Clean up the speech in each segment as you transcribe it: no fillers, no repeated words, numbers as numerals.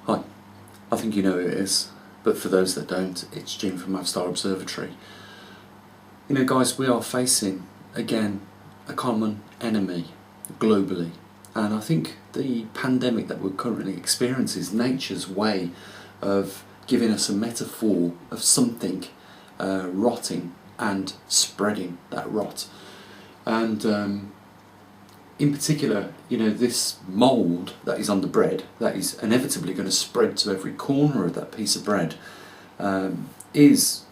Hi, I think you know who it is, but for those that don't, it's Jim from Maverickstar Observatory. You know guys, we are facing, again, a common enemy globally, and I think the pandemic that we're currently experiencing is nature's way of giving us a metaphor of something rotting and spreading that rot. And in particular, you know, this mould that is on the bread, that is inevitably going to spread to every corner of that piece of bread, is,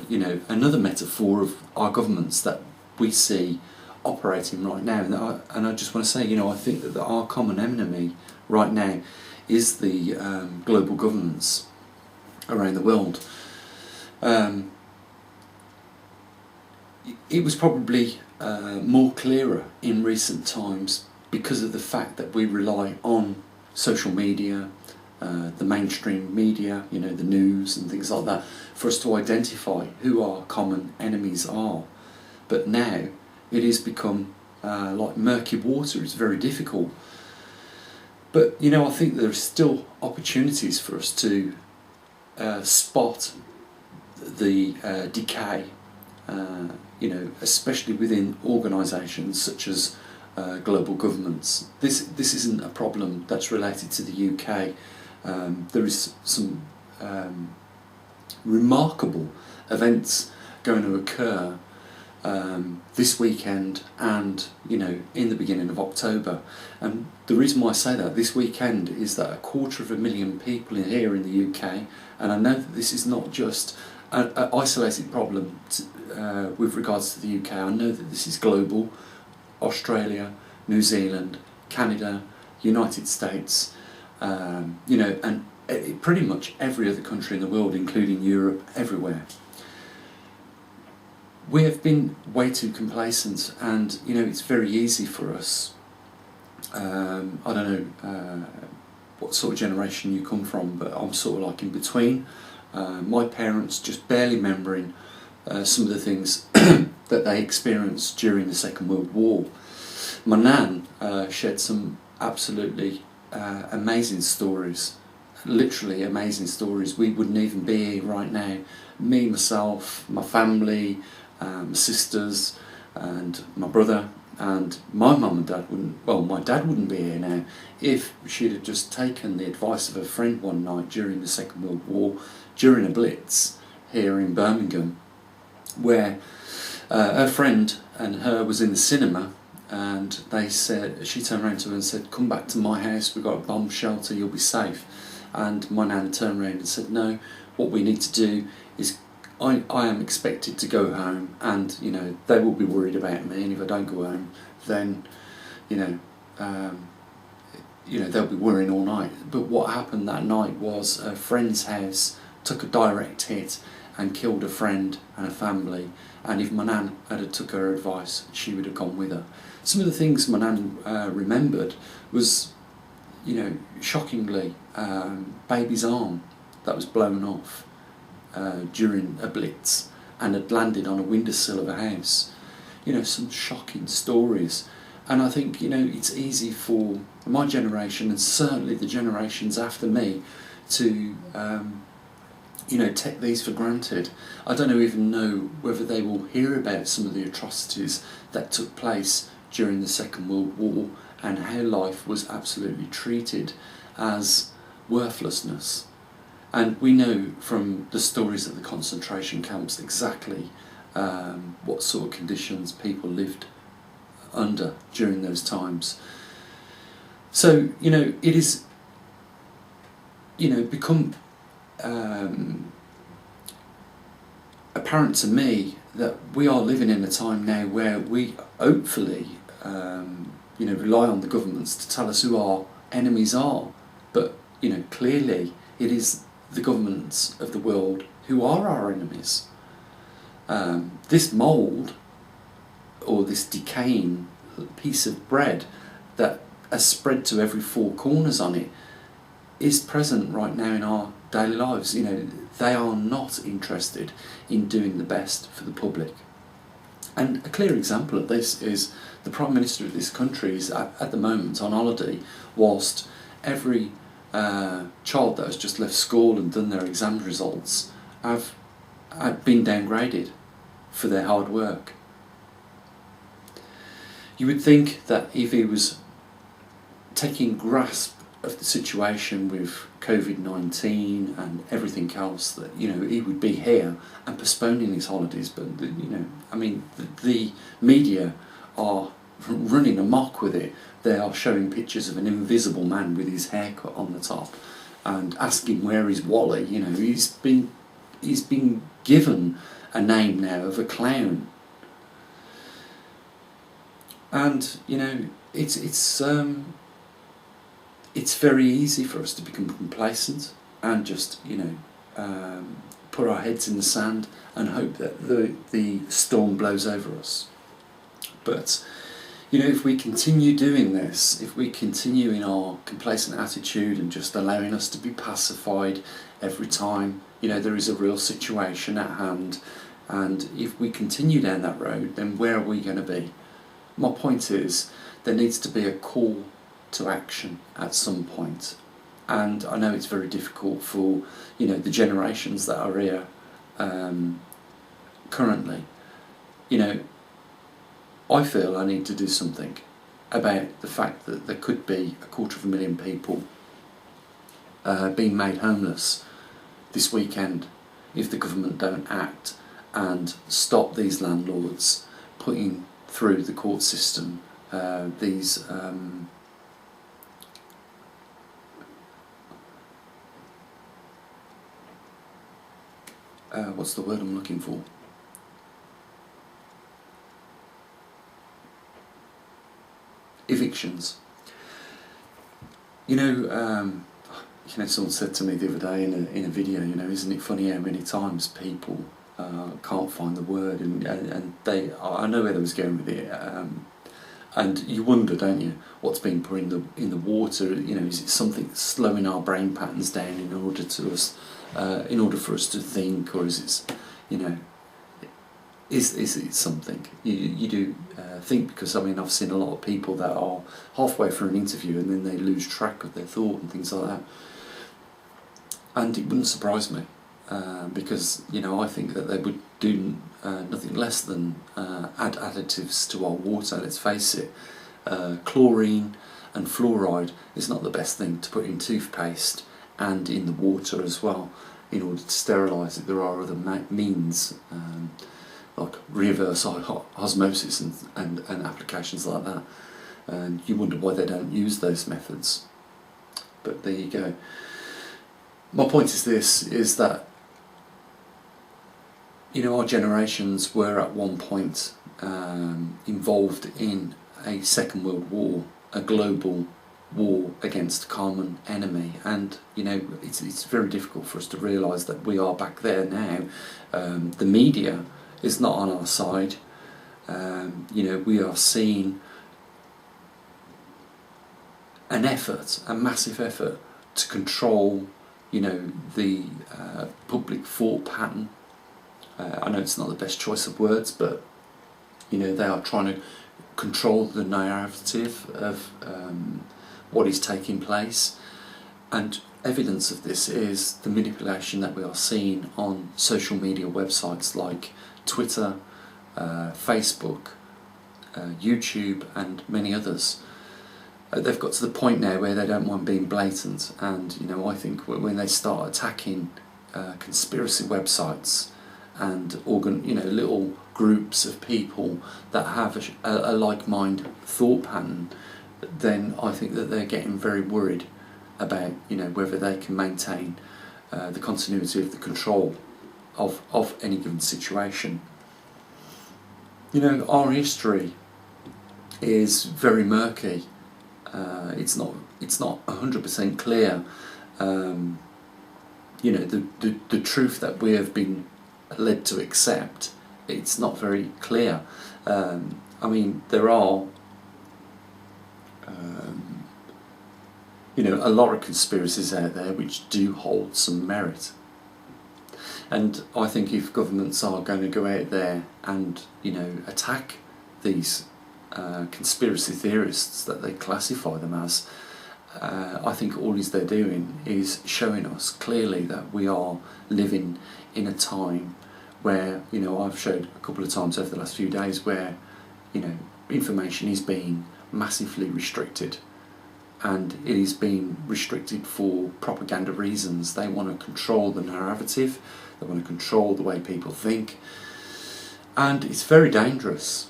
you know, another metaphor of our governments that we see operating right now. And I just want to say, you know, I think that our common enemy right now is the global governments around the world. It was probably more clearer in recent times because of the fact that we rely on social media, the mainstream media, you know, the news and things like that, for us to identify who our common enemies are. But now it has become like murky water. It's very difficult. But, you know, I think there are still opportunities for us to spot the decay, you know, especially within organisations such as global governments. This isn't a problem that's related to the UK. There is some remarkable events going to occur this weekend and, you know, in the beginning of October. And the reason why I say that this weekend is that 250,000 people here in the UK, and I know that this is not just an isolated problem with regards to the UK. I know that this is global. Australia, New Zealand, Canada, United States, you know, and pretty much every other country in the world, including Europe, everywhere. We have been way too complacent, and, you know, it's very easy for us. I don't know what sort of generation you come from, but I'm sort of like in between. My parents just barely remembering some of the things that they experienced during the Second World War. My nan shared some absolutely amazing stories, literally amazing stories. We wouldn't even be here right now. Me, myself, my family, my sisters and my brother, and my mum and dad wouldn't, well, my dad wouldn't be here now if she'd have just taken the advice of a friend one night during the Second World War, during a blitz here in Birmingham, where her friend and her was in the cinema, and they said, she turned around to her and said, "Come back to my house, we've got a bomb shelter, you'll be safe." And my nan turned around and said, "No, what we need to do is I am expected to go home, and, you know, they will be worried about me, and if I don't go home, then, you know, they'll be worrying all night." But what happened that night was a friend's house took a direct hit and killed a friend and a family, and if my nan had took her advice, she would have gone with her. Some of the things my nan remembered was, you know, shockingly, baby's arm that was blown off during a blitz and had landed on a windowsill of a house. You know, some shocking stories. And I think, you know, it's easy for my generation, and certainly the generations after me, to you know, take these for granted. I don't even know whether they will hear about some of the atrocities that took place during the Second World War, and how life was absolutely treated as worthlessness. And we know from the stories of the concentration camps exactly what sort of conditions people lived under during those times. So, you know, it is, you know, become apparent to me that we are living in a time now where we hopefully, you know, rely on the governments to tell us who our enemies are. But, you know, clearly it is the governments of the world who are our enemies. This mould, or this decaying piece of bread that has spread to every four corners on it, is present right now in our daily lives. You know, they are not interested in doing the best for the public. And a clear example of this is the Prime Minister of this country is at the moment on holiday, whilst every child that has just left school and done their exam results have been downgraded for their hard work. You would think that if he was taking grasp of the situation with COVID-19 and everything else, that he would be here and postponing his holidays. But the media are running amok with it. They are showing pictures of an invisible man with his haircut on the top and asking where is Wally. He's been given a name now of a clown. And it's very easy for us to become complacent and just put our heads in the sand and hope that the storm blows over us. But if we continue doing this, if we continue in our complacent attitude and just allowing us to be pacified every time there is a real situation at hand, and if we continue down that road, then where are we going to be? My point is, there needs to be a call to action at some point. And I know it's very difficult for the generations that are here currently. I feel I need to do something about the fact that there could be 250,000 people being made homeless this weekend if the government don't act and stop these landlords putting through the court system these what's the word I'm looking for? Evictions. Someone said to me the other day in a video, isn't it funny how many times people can't find the word, and I know where they was going with it, and you wonder, don't you, what's being put in the water? Is it something slowing our brain patterns down in order for us to think, or is it is it something you do think? Because I've seen a lot of people that are halfway through an interview and then they lose track of their thought and things like that, and it wouldn't surprise me because I think that they would do nothing less than add additives to our water. Let's face it, chlorine and fluoride is not the best thing to put in toothpaste and in the water as well in order to sterilise it. There are other means like reverse osmosis and applications like that, and you wonder why they don't use those methods. But there you go. My point is that our generations were at one point involved in a Second World War, a global war against a common enemy, and it's very difficult for us to realise that we are back there now. The media is not on our side. We are seeing a massive effort to control the public thought pattern. I know it's not the best choice of words, but they are trying to control the narrative of what is taking place, and evidence of this is the manipulation that we are seeing on social media websites like Twitter, Facebook, YouTube and many others. They've got to the point now where they don't mind being blatant, and I think when they start attacking conspiracy websites and little groups of people that have a like-minded thought pattern, then I think that they're getting very worried about whether they can maintain the continuity of the control of any given situation. Our history is very murky. It's not 100% clear. The truth that we have been led to accept, it's not very clear. There are a lot of conspiracies out there which do hold some merit. And I think if governments are going to go out there and, you know, attack these conspiracy theorists that they classify them as, I think all they're doing is showing us clearly that we are living in a time where, you know, I've showed a couple of times over the last few days where, you know, information is being massively restricted, and it is being restricted for propaganda reasons. They want to control the narrative, they want to control the way people think, and it's very dangerous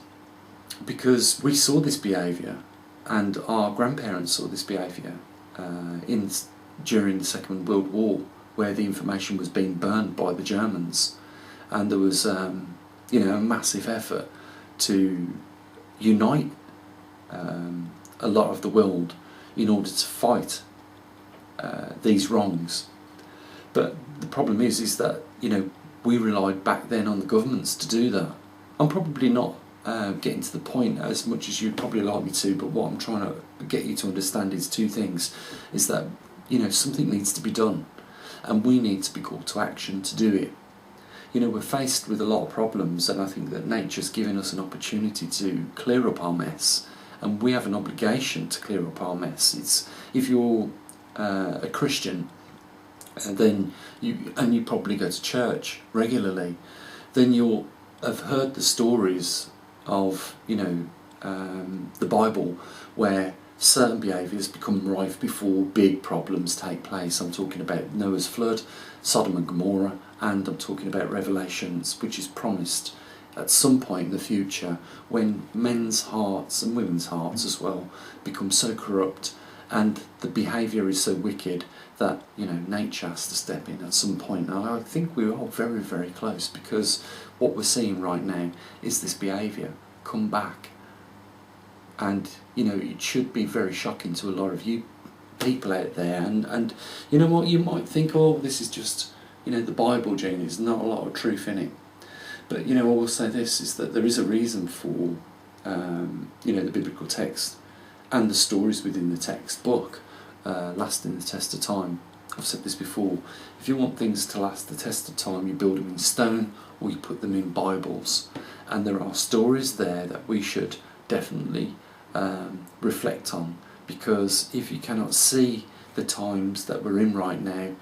because we saw this behaviour, and our grandparents saw this behaviour during the Second World War, where the information was being burned by the Germans, and there was you know, a massive effort to unite a lot of the world in order to fight these wrongs. But the problem is that, you know, we relied back then on the governments to do that. I'm probably not getting to the point as much as you'd probably like me to, but what I'm trying to get you to understand is two things. Is that, you know, something needs to be done, and we need to be called to action to do it. You know, we're faced with a lot of problems, and I think that nature's giving us an opportunity to clear up our mess, and we have an obligation to clear up our mess. It's, if you're a Christian, then you probably go to church regularly, then you'll have heard the stories of, you know, the Bible, where certain behaviours become rife before big problems take place. I'm talking about Noah's flood, Sodom and Gomorrah, and I'm talking about Revelations, which is promised at some point in the future when men's hearts and women's hearts as well become so corrupt and the behaviour is so wicked that, you know, nature has to step in at some point. And I think we are very, very close, because what we're seeing right now is this behaviour come back. And, you know, it should be very shocking to a lot of you people out there. And you know what, you might think, oh, this is just, you know, the Bible, Gene, there's not a lot of truth in it. But, you know, I will say this, is that there is a reason for, you know, the biblical text and the stories within the text book lasting the test of time. I've said this before, if you want things to last the test of time, you build them in stone or you put them in Bibles. And there are stories there that we should definitely reflect on, because if you cannot see the times that we're in right now,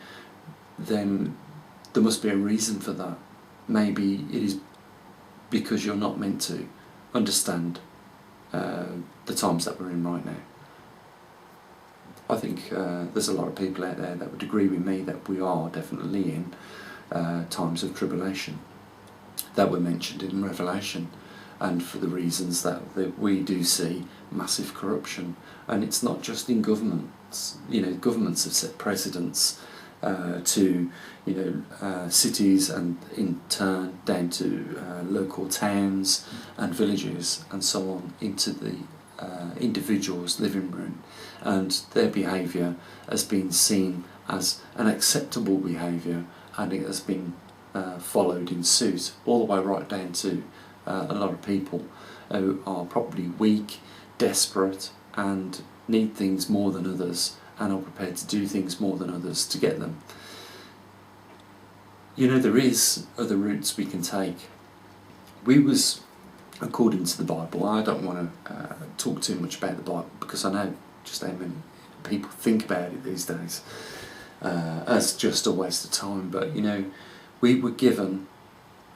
then there must be a reason for that. Maybe it is because you're not meant to understand the times that we're in right now. I think there's a lot of people out there that would agree with me that we are definitely in times of tribulation that were mentioned in Revelation, and for the reasons that we do see massive corruption. And it's not just in governments. You know, governments have set precedents to, you know, cities, and in turn down to local towns and villages and so on, into the individual's living room, and their behaviour has been seen as an acceptable behaviour, and it has been followed in suit, all the way right down to a lot of people who are probably weak, desperate, and need things more than others, and are prepared to do things more than others to get them. You know, there is other routes we can take. We was, according to the Bible, I don't want to talk too much about the Bible, because I know just how many people think about it these days as just a waste of time. But, you know, we were given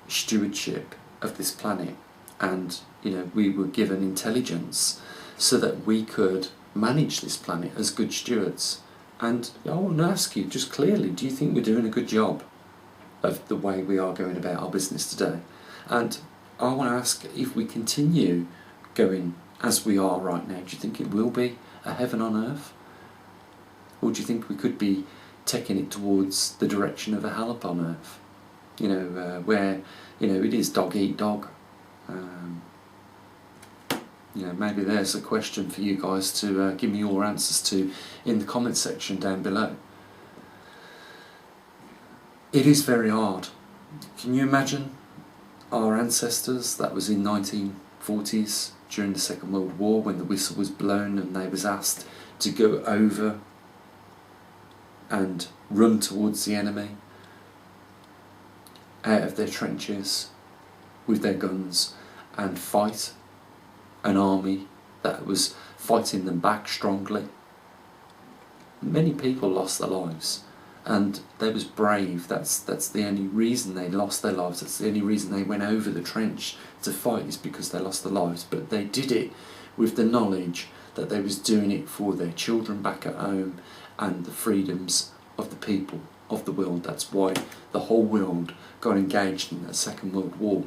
stewardship of this planet, and, you know, we were given intelligence so that we could manage this planet as good stewards. And I want to ask you just clearly, do you think we're doing a good job of the way we are going about our business today? And I want to ask, if we continue going as we are right now, do you think it will be a heaven on earth? Or do you think we could be taking it towards the direction of a hell upon earth? You know, where, you know, it is dog eat dog. You know, maybe there's a question for you guys to give me your answers to in the comment section down below. It is very hard. Can you imagine our ancestors? That was in 1940s during the Second World War, when the whistle was blown and they was asked to go over and run towards the enemy. out of their trenches with their guns and fight an army that was fighting them back strongly. Many people lost their lives, and they was brave. That's the only reason they lost their lives. That's the only reason they went over the trench to fight, is because they lost their lives. But they did it with the knowledge that they was doing it for their children back at home and the freedoms of the people of the world. That's why the whole world got engaged in that Second World War.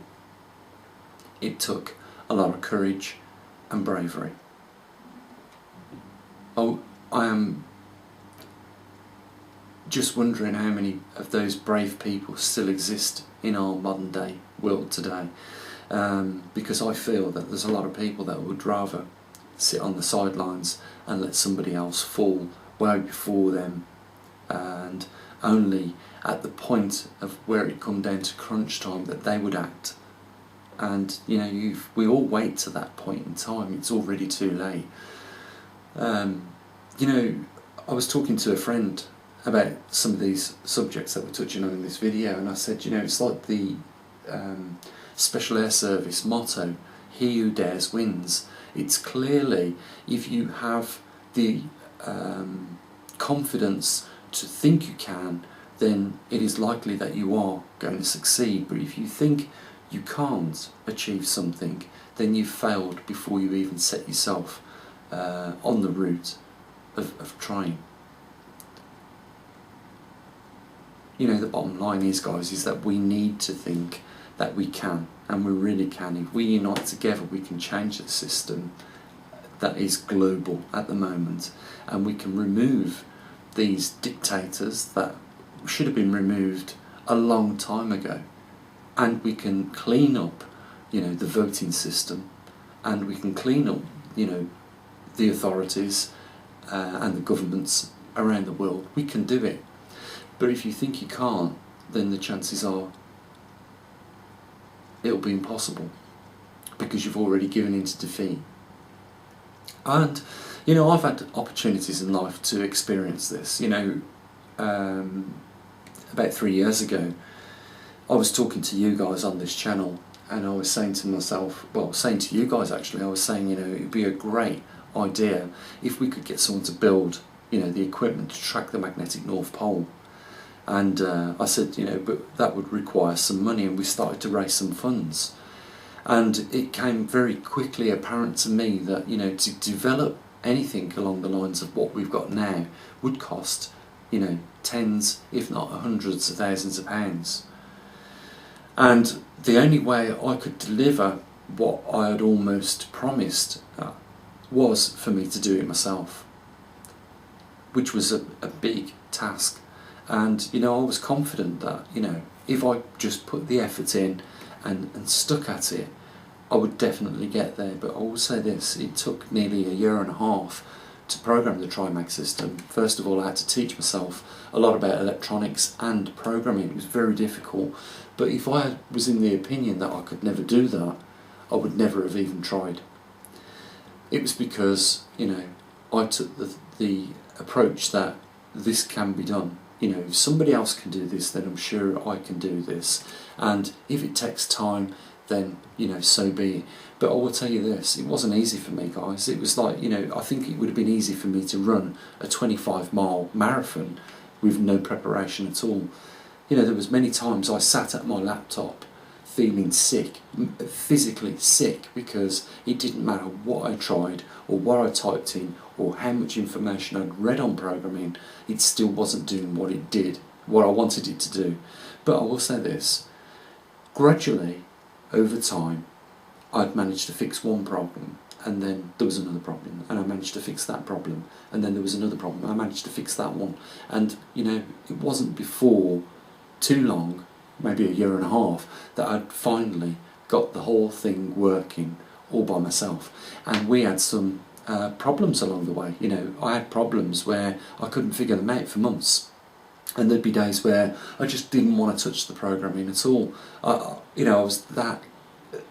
It took a lot of courage and bravery. Oh, I am just wondering how many of those brave people still exist in our modern day world today, because I feel that there's a lot of people that would rather sit on the sidelines and let somebody else fall way before them, and only at the point of where it come down to crunch time that they would act. And you know, we all wait to that point in time. It's already too late. You know, I was talking to a friend about some of these subjects that we're touching on in this video, and I said, you know, it's like the Special Air Service motto, "He who dares wins." It's clearly, if you have the confidence to think you can, then it is likely that you are going to succeed. But if you think you can't achieve something, then you've failed before you even set yourself on the route of trying. You know, the bottom line is, guys, is that we need to think that we can, and we really can. If we unite together, we can change the system that is global at the moment, and we can remove these dictators that should have been removed a long time ago, and we can clean up, you know, the voting system, and we can clean up, you know, the authorities and the governments around the world. We can do it. But if you think you can't, then the chances are it'll be impossible, because you've already given in to defeat. And you know, I've had opportunities in life to experience this. You know, about 3 years ago, I was talking to you guys on this channel, and I was saying to myself, well, saying to you guys actually, I was saying, you know, it'd be a great idea if we could get someone to build, you know, the equipment to track the magnetic North Pole. And I said, you know, but that would require some money, and we started to raise some funds. And it came very quickly apparent to me that, you know, to develop anything along the lines of what we've got now would cost, you know, tens, if not hundreds of thousands of pounds. And the only way I could deliver what I had almost promised was for me to do it myself, which was a big task. And, you know, I was confident that, you know, if I just put the effort in and stuck at it, I would definitely get there. But I will say this, it took nearly a year and a half to program the TriMag system. First of all, I had to teach myself a lot about electronics and programming. It was very difficult. But if I was in the opinion that I could never do that, I would never have even tried. It was because, you know, I took the approach that this can be done. You know, if somebody else can do this, then I'm sure I can do this. And if it takes time, then, you know, so be it. But I will tell you this, it wasn't easy for me, guys. It was like, you know, I think it would have been easy for me to run a 25-mile marathon with no preparation at all. You know, there was many times I sat at my laptop feeling sick, physically sick, because it didn't matter what I tried or what I typed in or how much information I'd read on programming, it still wasn't doing what it did, what I wanted it to do. But I will say this, gradually, over time, I'd managed to fix one problem, and then there was another problem, and I managed to fix that problem, and then there was another problem, I managed to fix that one. And, you know, it wasn't before too long, maybe a year and a half, that I'd finally got the whole thing working all by myself. And we had some problems along the way. You know, I had problems where I couldn't figure them out for months, and there'd be days where I just didn't want to touch the programming at all. You know, I was that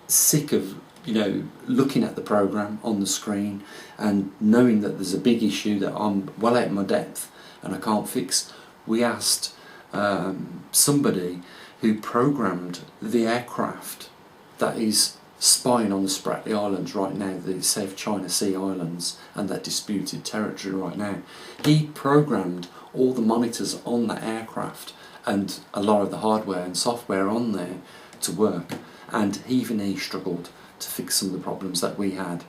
sick of, you know, looking at the program on the screen and knowing that there's a big issue that I'm well out of my depth and I can't fix. We asked somebody who programmed the aircraft that is spying on the Spratly Islands right now, the South China Sea Islands and that disputed territory right now. He programmed all the monitors on that aircraft and a lot of the hardware and software on there to work, and even he struggled to fix some of the problems that we had,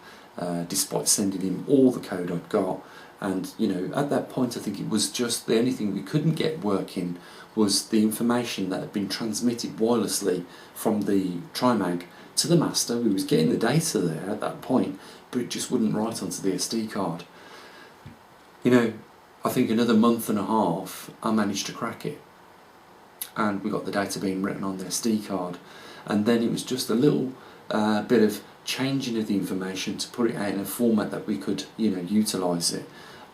despite sending him all the code I'd got. And you know, at that point I think it was just the only thing we couldn't get working was the information that had been transmitted wirelessly from the Trimag to the master. We was getting the data there at that point, but it just wouldn't write onto the SD card. You know, I think another month and a half I managed to crack it, and we got the data being written on the SD card, and then it was just a little bit of changing of the information to put it out in a format that we could, you know, utilise it,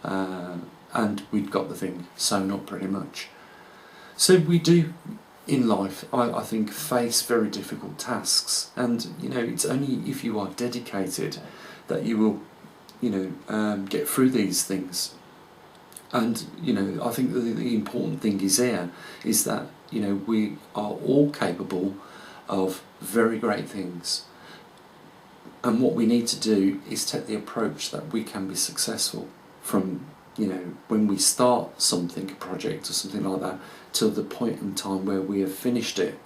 and we'd got the thing sewn up pretty much. So we do in life, I think, face very difficult tasks, and you know, it's only if you are dedicated that you will, you know, get through these things. And you know, I think the important thing is here is that, you know, we are all capable of very great things, and what we need to do is take the approach that we can be successful from, you know, when we start something, a project or something like that, till the point in time where we have finished it.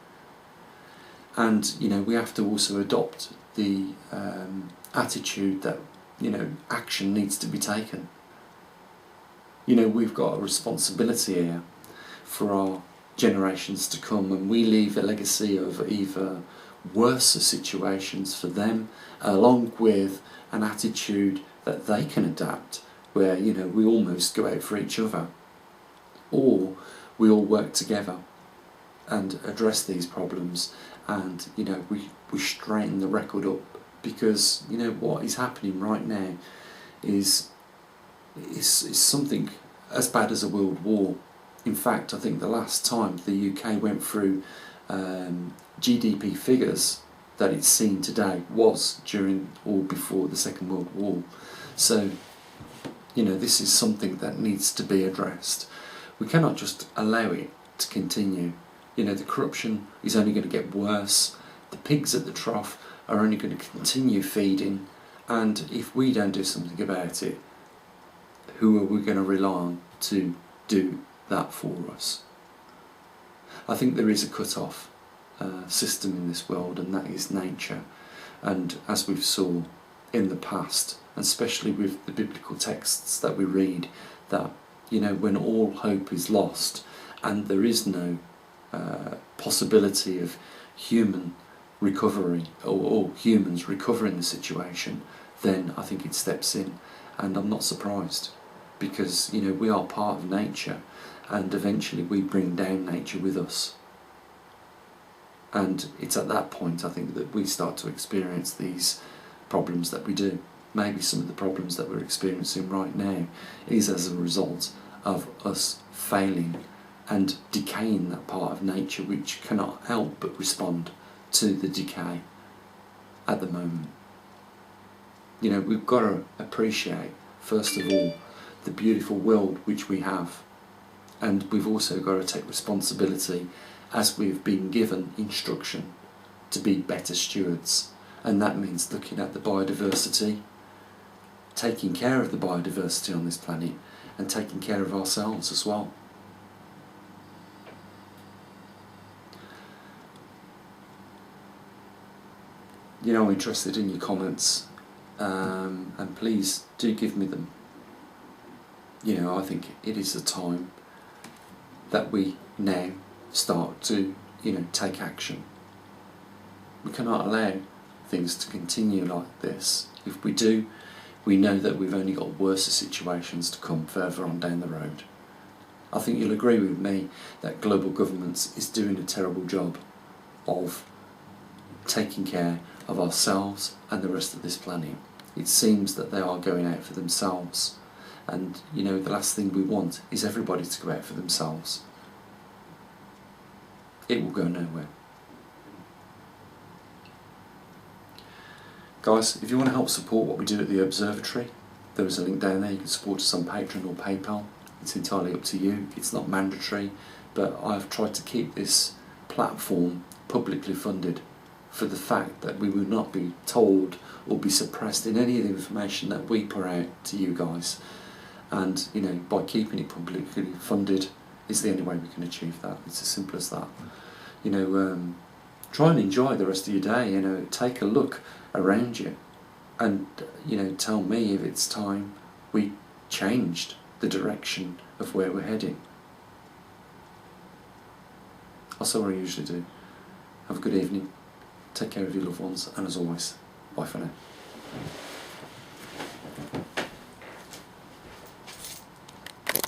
And you know, we have to also adopt the attitude that, you know, action needs to be taken. You know, we've got a responsibility here for our generations to come, and we leave a legacy of either worse situations for them, along with an attitude that they can adapt, where, you know, we almost go out for each other, or we all work together and address these problems, and you know, we straighten the record up, because you know what is happening right now is something as bad as a world war. In fact, I think the last time the UK went through GDP figures that it's seen today was during or before the Second World War. So, you know, this is something that needs to be addressed. We cannot just allow it to continue. You know, the corruption is only going to get worse. The pigs at the trough are only going to continue feeding, and if we don't do something about it, who are we going to rely on to do that for us? I think there is a cut-off system in this world, and that is nature. And as we've saw in the past, and especially with the biblical texts that we read, that, you know, when all hope is lost and there is no possibility of human recovery, or humans recovering the situation, then I think it steps in. And I'm not surprised, because, you know, we are part of nature, and eventually we bring down nature with us. And it's at that point, I think, that we start to experience these problems that we do. Maybe some of the problems that we're experiencing right now is as a result of us failing and decaying that part of nature which cannot help but respond to the decay at the moment. You know, we've got to appreciate, first of all, the beautiful world which we have, and we've also got to take responsibility, as we've been given instruction, to be better stewards. And that means looking at the biodiversity, taking care of the biodiversity on this planet, and taking care of ourselves as well. You know, I'm interested in your comments, and please do give me them. You know, I think it is a time that we now start to, you know, take action. We cannot allow things to continue like this. If we do, we know that we've only got worse situations to come further on down the road. I think you'll agree with me that global governments is doing a terrible job of taking care of ourselves and the rest of this planet. It seems that they are going out for themselves, and you know, the last thing we want is everybody to go out for themselves. It will go nowhere. Guys, if you want to help support what we do at the observatory, there is a link down there. You can support us on Patreon or PayPal. It's entirely up to you. It's not mandatory, but I've tried to keep this platform publicly funded for the fact that we will not be told or be suppressed in any of the information that we put out to you guys. And you know, by keeping it publicly funded is the only way we can achieve that. It's as simple as that. You know, try and enjoy the rest of your day. You know, take a look around you, and you know, tell me if it's time we changed the direction of where we're heading. That's all I usually do. Have a good evening. Take care of your loved ones, and as always, bye for now.